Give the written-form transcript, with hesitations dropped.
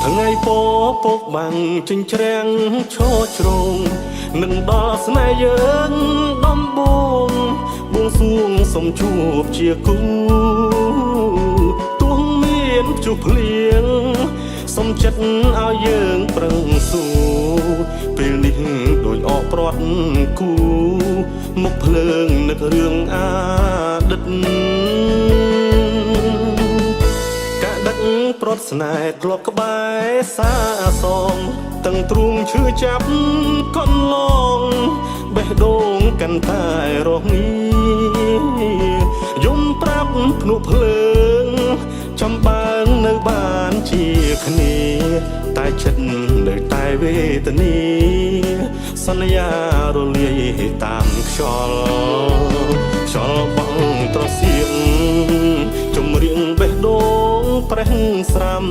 ថ្ងៃពោពុកបាំងចិញ្ច្រាំងឈរជ្រងនឹងដល់ស្នេហ៍យើងដំបូងបួងសួងសុំជួបជាគូទួងមានជុះភ្លៀងសុំចិត្តឲ្យយើងប្រឹងស៊ូពេលនេះដូចអកព្រាត់គូមុខភ្លើងនឹករឿងអាឌិតប្រត់ស្នេហ៍ធ្លាប់ក្បែរសាសងតឹងទ្រូងឈឺចាប់កុនឡងបេះដូងកាន់តែរស់នេះយំប្រាប់ភ្នុភ្លើងចំបើងនៅបានជាគ្នាតែចិត្តនៅតែវេទនាសន្យារលាយតាមខ្យល់បងត្រសៀងជំរៀងបេះដូងប្រេះស្រាំ